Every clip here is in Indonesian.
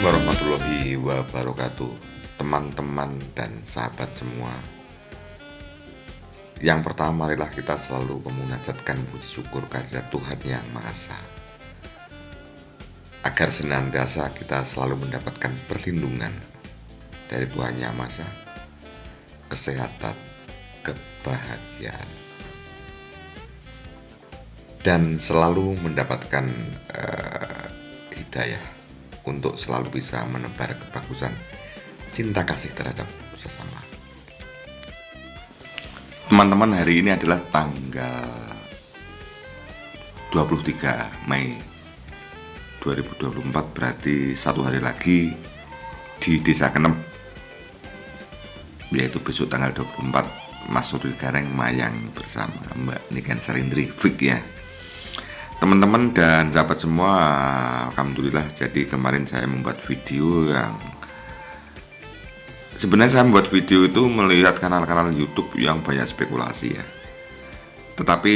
warahmatullahi wabarakatuh, teman-teman dan sahabat semua. Yang pertama, marilah kita selalu memunajatkan puji syukur kehadirat Tuhan Yang Maha Esa, agar senantiasa kita selalu mendapatkan perlindungan dari Tuhan Yang Maha Esa, kesehatan, kebahagiaan, dan selalu mendapatkan hidayah untuk selalu bisa menebar kebagusan cinta kasih terhadap sesama. Teman-teman, hari ini adalah tanggal 23 Mei 2024, berarti satu hari lagi di Desa Kenem, yaitu besok tanggal 24, Mas Rudi Gareng mayang bersama Mbak Niken Sarindri Fik ya. Teman-teman dan sahabat semua, alhamdulillah, jadi kemarin saya membuat video yang sebenarnya saya membuat video itu melihat kanal-kanal YouTube yang banyak spekulasi ya. Tetapi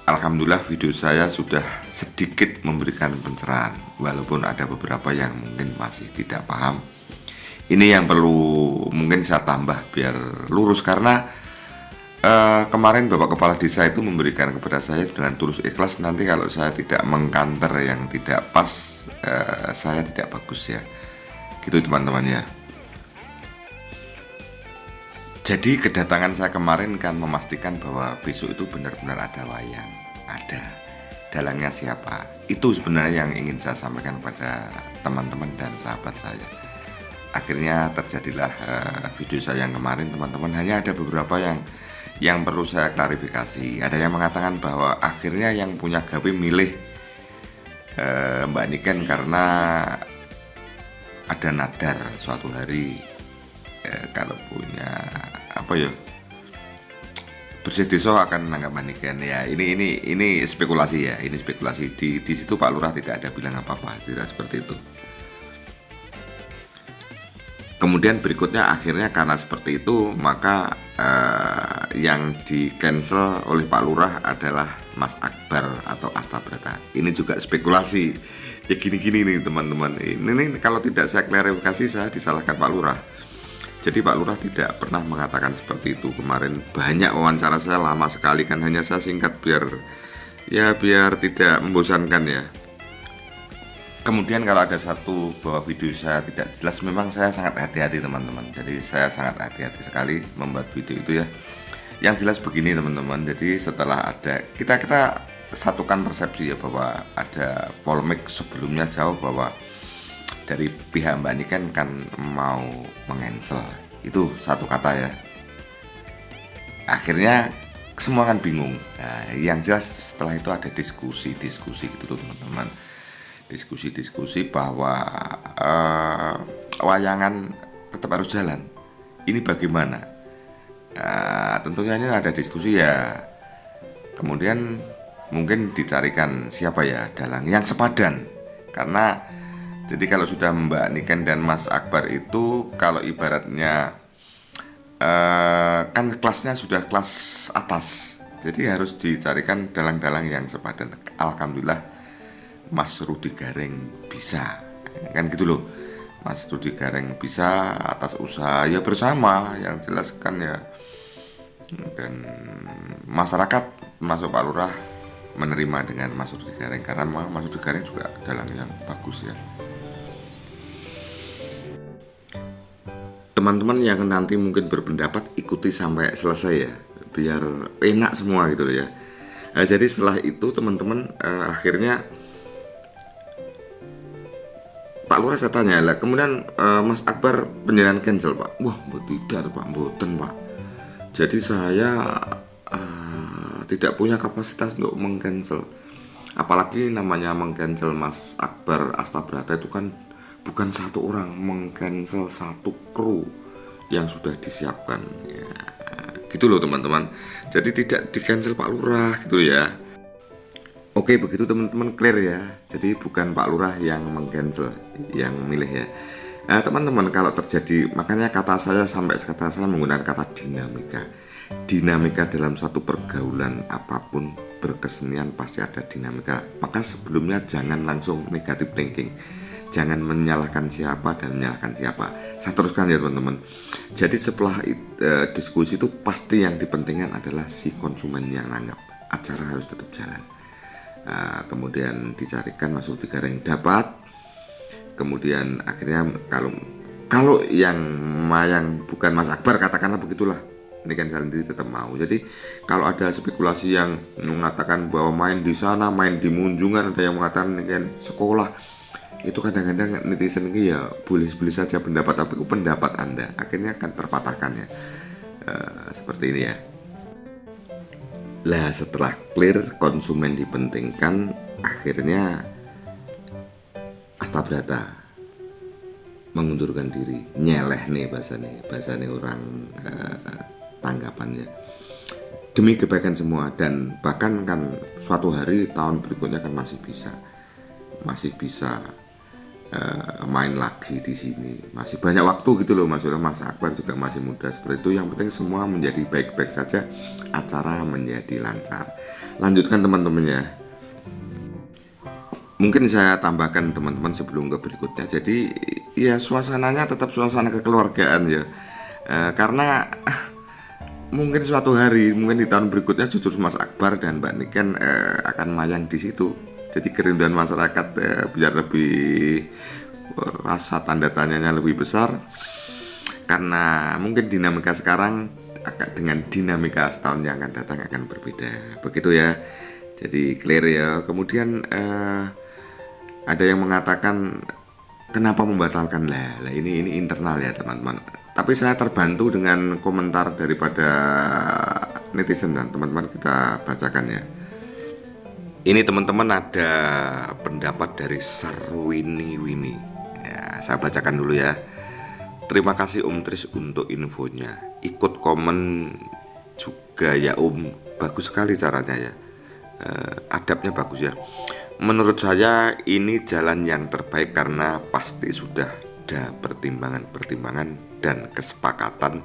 alhamdulillah video saya sudah sedikit memberikan pencerahan, walaupun ada beberapa yang mungkin masih tidak paham. Ini yang perlu mungkin saya tambah biar lurus, karena kemarin Bapak Kepala Desa itu memberikan kepada saya dengan tulus ikhlas, nanti kalau saya tidak mengkanter yang tidak pas, saya tidak bagus ya. Gitu teman-teman ya. Jadi kedatangan saya kemarin kan memastikan bahwa besok itu benar-benar ada wayang, ada dalangnya siapa. Itu sebenarnya yang ingin saya sampaikan pada teman-teman dan sahabat saya. Akhirnya terjadilah video saya yang kemarin teman-teman. Hanya ada beberapa yang perlu saya klarifikasi. Ada yang mengatakan bahwa akhirnya yang punya gawe milih Mbak Niken karena ada nadar suatu hari kalau punya apa ya, bersih desa akan menanggap Mbak Niken ya. Ini spekulasi ya, ini spekulasi. Di situ Pak Lurah tidak ada bilang apa-apa, tidak seperti itu. Kemudian berikutnya akhirnya karena seperti itu, maka yang di cancel oleh Pak Lurah adalah Mas Akbar atau Astabrata. Ini juga spekulasi. Ya gini-gini nih teman-teman. Ini kalau tidak saya klarifikasi, saya disalahkan Pak Lurah. Jadi Pak Lurah tidak pernah mengatakan seperti itu. Kemarin banyak wawancara saya, lama sekali kan, hanya saya singkat biar tidak membosankan ya. Kemudian kalau ada satu bahwa video saya tidak jelas, memang saya sangat hati-hati teman-teman. Jadi saya sangat hati-hati sekali membuat video itu ya. Yang jelas begini teman-teman. Jadi setelah ada kita satukan persepsi ya, bahwa ada polemik sebelumnya jauh bahwa dari pihak Mbak Niken kan mau mengancel. Itu satu kata ya. Akhirnya semua kan bingung. Nah, yang jelas setelah itu ada diskusi gitu loh teman-teman. Diskusi bahwa wayangan tetap harus jalan. Ini bagaimana? Tentunya ini ada diskusi ya. Kemudian mungkin dicarikan siapa ya dalang yang sepadan. Karena jadi kalau sudah Mbak Niken dan Mas Akbar itu, kalau ibaratnya kan kelasnya sudah kelas atas, jadi harus dicarikan dalang-dalang yang sepadan. Alhamdulillah Mas Rudi Gareng bisa, kan gitu loh. Mas Rudi Gareng bisa atas usaha ya bersama, yang jelas kan ya. Dan masyarakat masuk Pak Lurah menerima dengan Mas Rudi Gareng, karena Mas Rudi Gareng juga dalang yang bagus ya. Teman-teman yang nanti mungkin berpendapat, ikuti sampai selesai ya, biar enak semua gitu loh ya. Nah, jadi setelah itu teman-teman akhirnya Pak Lurah saya tanya lah, kemudian Mas Akbar penjelasan cancel Pak. Wah, tidak Pak, mboten Pak. Jadi saya tidak punya kapasitas untuk mengcancel. Apalagi namanya mengcancel Mas Akbar Astabrata itu kan bukan satu orang, mengcancel satu kru yang sudah disiapkan ya, gitu loh teman-teman. Jadi tidak di cancel Pak Lurah gitu ya. Oke, begitu teman-teman, clear ya. Jadi bukan Pak Lurah yang meng-cancel, yang milih ya. Nah teman-teman, kalau terjadi, makanya kata saya menggunakan kata dinamika. Dinamika dalam satu pergaulan apapun, berkesenian pasti ada dinamika. Maka sebelumnya jangan langsung negative thinking. Jangan menyalahkan siapa dan menyalahkan siapa. Saya teruskan ya teman-teman. Jadi setelah diskusi itu pasti yang dipentingkan adalah si konsumen yang nanggap. Acara harus tetap jalan. Kemudian dicarikan masuk 3 yang dapat. Kemudian akhirnya kalau yang bukan Mas Akbar, katakanlah begitulah, ini kan jalan sendiri tetap mau. Jadi kalau ada spekulasi yang mengatakan bahwa main di sana, main di Munjungan, ada yang mengatakan ini kan sekolah, itu kadang-kadang netizen ini ya boleh-boleh saja pendapat, tapi itu pendapat Anda akhirnya akan terpatahkan ya. Seperti ini ya. Lah setelah clear konsumen dipentingkan, akhirnya Astabrata mengundurkan diri, nyeleh nih bahasa nih orang tanggapannya, demi kebaikan semua. Dan bahkan kan suatu hari tahun berikutnya kan masih bisa main lagi di sini, masih banyak waktu gitu loh. Maksudnya Mas Akbar juga masih muda seperti itu. Yang penting semua menjadi baik-baik saja, acara menjadi lancar. Lanjutkan teman-temannya. Mungkin saya tambahkan teman-teman sebelum ke berikutnya. Jadi ya suasananya tetap suasana kekeluargaan ya. Karena mungkin suatu hari, mungkin di tahun berikutnya jujur Mas Akbar dan Mbak Niken akan mayang di situ. Jadi kerinduan masyarakat biar lebih rasa tanda tanyanya lebih besar, karena mungkin dinamika sekarang dengan dinamika setahun yang akan datang akan berbeda. Begitu ya. Jadi clear ya. Kemudian ada yang mengatakan kenapa membatalkan, lah ini internal ya teman-teman. Tapi saya terbantu dengan komentar daripada netizen dan teman-teman, kita bacakan ya. Ini teman-teman ada pendapat dari Sarwini Wini ya, saya bacakan dulu ya. Terima kasih Om Tris untuk infonya. Ikut komen juga ya Om, bagus sekali caranya ya, adabnya bagus ya. Menurut saya ini jalan yang terbaik karena pasti sudah ada pertimbangan dan kesepakatan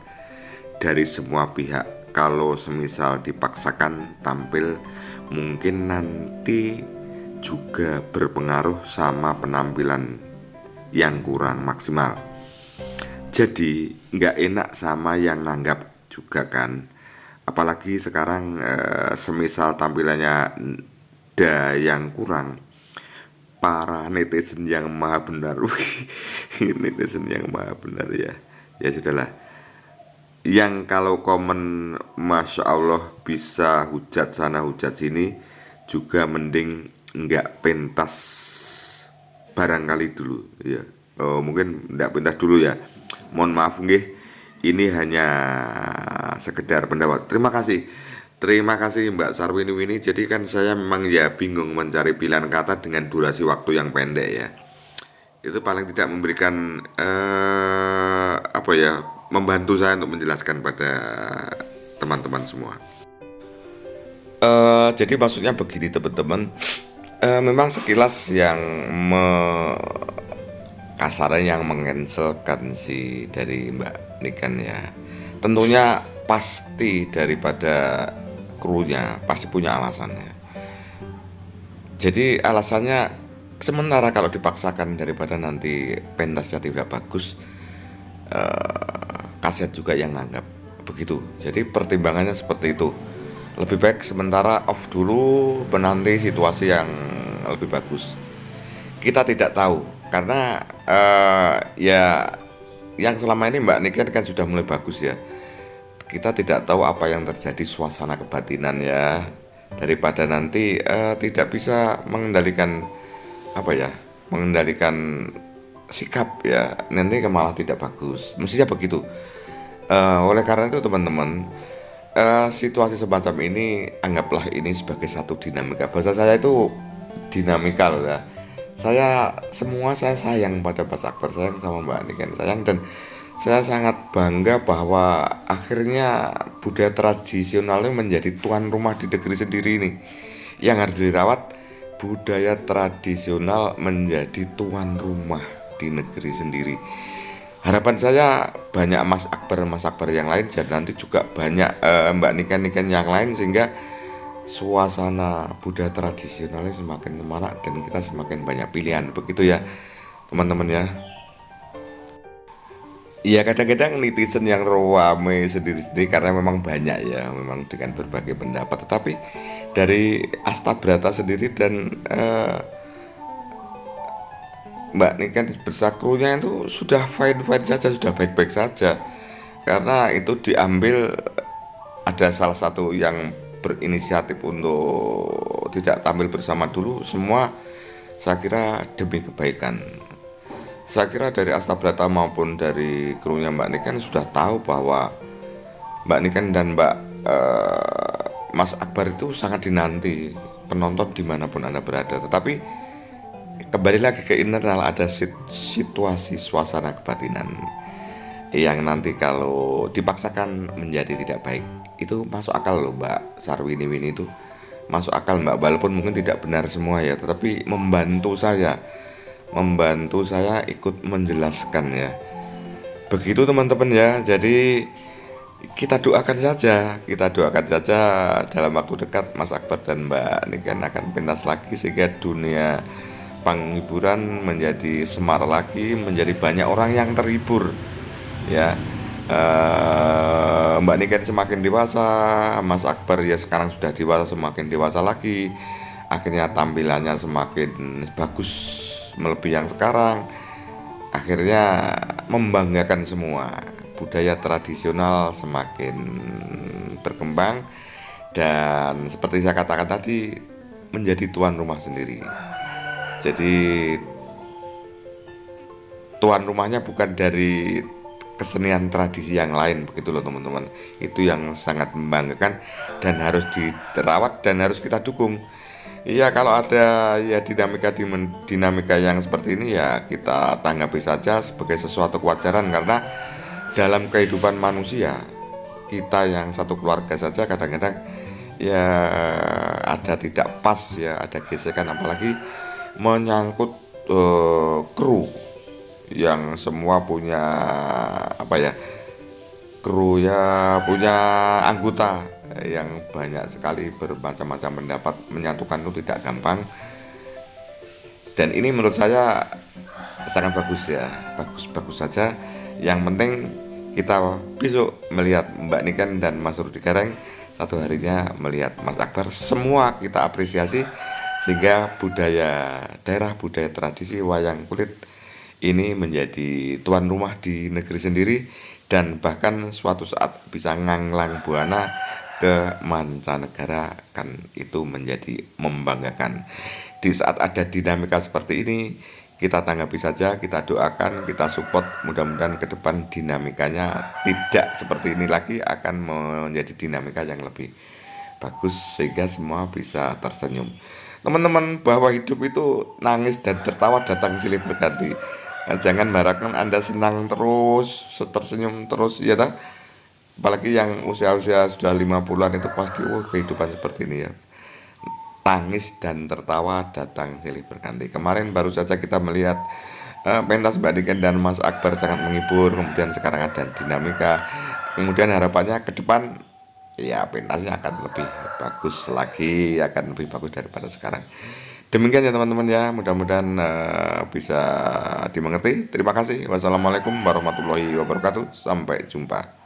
dari semua pihak. Kalau semisal dipaksakan tampil, mungkin nanti juga berpengaruh sama penampilan yang kurang maksimal. Jadi nggak enak sama yang nanggap juga kan. Apalagi sekarang semisal tampilannya ada yang kurang, para netizen yang maha benar. Netizen yang maha benar ya. Ya sudahlah. Yang kalau komen Masya Allah bisa hujat sana hujat sini, juga mending nggak pentas barangkali dulu ya. Mungkin nggak pentas dulu ya. Mohon maaf nggih, ini hanya sekedar pendapat. Terima kasih Mbak Sarwini Wini. Jadi kan saya memang ya bingung mencari pilihan kata dengan durasi waktu yang pendek ya. Itu paling tidak memberikan membantu saya untuk menjelaskan pada teman-teman semua. Jadi maksudnya begini teman-teman, memang sekilas yang kasarnya yang mengenselkan si dari Mbak Niken ya, tentunya pasti daripada krunya pasti punya alasannya. Jadi alasannya sementara kalau dipaksakan daripada nanti pentasnya tidak bagus, kasihan juga yang nanggap begitu. Jadi pertimbangannya seperti itu. Lebih baik sementara off dulu, menanti situasi yang lebih bagus. Kita tidak tahu karena ya yang selama ini Mbak Niken kan sudah mulai bagus ya. Kita tidak tahu apa yang terjadi suasana kebatinan ya, daripada nanti tidak bisa mengendalikan mengendalikan sikap ya, nanti malah tidak bagus. Mestinya begitu. Oleh karena itu teman-teman, situasi semacam ini anggaplah ini sebagai satu dinamika. Bahasa saya itu dinamika loh ya. Saya sayang pada Mas Akbar, sayang sama Mbak Niken, sayang, dan saya sangat bangga bahwa akhirnya budaya tradisional ini menjadi tuan rumah di negeri sendiri ini. Yang harus dirawat, budaya tradisional menjadi tuan rumah di negeri sendiri. Harapan saya banyak Mas Akbar yang lain, dan nanti juga banyak Mbak Niken yang lain, sehingga suasana budaya tradisionalnya semakin semarak dan kita semakin banyak pilihan. Begitu ya teman-teman ya. Iya, kadang-kadang netizen yang rame sendiri-sendiri karena memang banyak ya, memang dengan berbagai pendapat. Tetapi dari Astabrata sendiri dan Mbak Niken bersakrunya itu sudah fine-fine saja, sudah baik-baik saja. Karena itu diambil, ada salah satu yang berinisiatif untuk tidak tampil bersama dulu, semua saya kira demi kebaikan. Saya kira dari Astabrata maupun dari krunya Mbak Niken sudah tahu bahwa Mbak Niken dan Mas Akbar itu sangat dinanti penonton dimanapun Anda berada. Tetapi kembali lagi ke internal, ada situasi suasana kebatinan yang nanti kalau dipaksakan menjadi tidak baik. Itu masuk akal loh Mbak Sarwini Wini, itu masuk akal Mbak, walaupun mungkin tidak benar semua ya, tetapi membantu saya ikut menjelaskan ya. Begitu teman-teman ya. Jadi kita doakan saja dalam waktu dekat Mas Akbar dan Mbak Niken akan pentas lagi, sehingga dunia penghiburan menjadi semarak lagi, menjadi banyak orang yang terhibur ya. Mbak Niken semakin dewasa, Mas Akbar ya sekarang sudah dewasa, semakin dewasa lagi, akhirnya tampilannya semakin bagus melebihi yang sekarang, akhirnya membanggakan semua. Budaya tradisional semakin berkembang dan seperti saya katakan tadi, menjadi tuan rumah sendiri. Jadi tuan rumahnya bukan dari kesenian tradisi yang lain, begitu loh teman-teman. Itu yang sangat membanggakan dan harus dirawat dan harus kita dukung. Iya, kalau ada ya dinamika yang seperti ini ya kita tanggapi saja sebagai sesuatu kewajaran, karena dalam kehidupan manusia, kita yang satu keluarga saja kadang-kadang ya ada tidak pas ya, ada gesekan, apalagi menyangkut kru yang semua punya apa ya, kru ya punya anggota yang banyak sekali bermacam-macam pendapat, menyatukan itu tidak gampang. Dan ini menurut saya sangat bagus ya, bagus saja. Yang penting kita besok melihat Mbak Niken dan Mas Rudi Gareng, satu harinya melihat Mas Akbar, semua kita apresiasi, sehingga daerah budaya tradisi wayang kulit ini menjadi tuan rumah di negeri sendiri, dan bahkan suatu saat bisa nganglang buana ke mancanegara, kan itu menjadi membanggakan. Di saat ada dinamika seperti ini, kita tanggapi saja, kita doakan, kita support, mudah-mudahan ke depan dinamikanya tidak seperti ini lagi, akan menjadi dinamika yang lebih bagus sehingga semua bisa tersenyum. Teman-teman, bahwa hidup itu nangis dan tertawa datang silih berganti. Nah, jangan harapkan Anda senang terus, tersenyum terus ya tak? Apalagi yang usia-usia sudah 50-an itu pasti kehidupan seperti ini ya. Tangis dan tertawa datang silih berganti. Kemarin baru saja kita melihat pentas Mbak Niken dan Mas Akbar sangat menghibur. Kemudian sekarang ada dinamika. Kemudian harapannya ke depan ya pentasnya akan lebih bagus lagi, akan lebih bagus daripada sekarang. Demikian ya teman-teman ya, mudah-mudahan bisa dimengerti. Terima kasih. Wassalamualaikum warahmatullahi wabarakatuh. Sampai jumpa.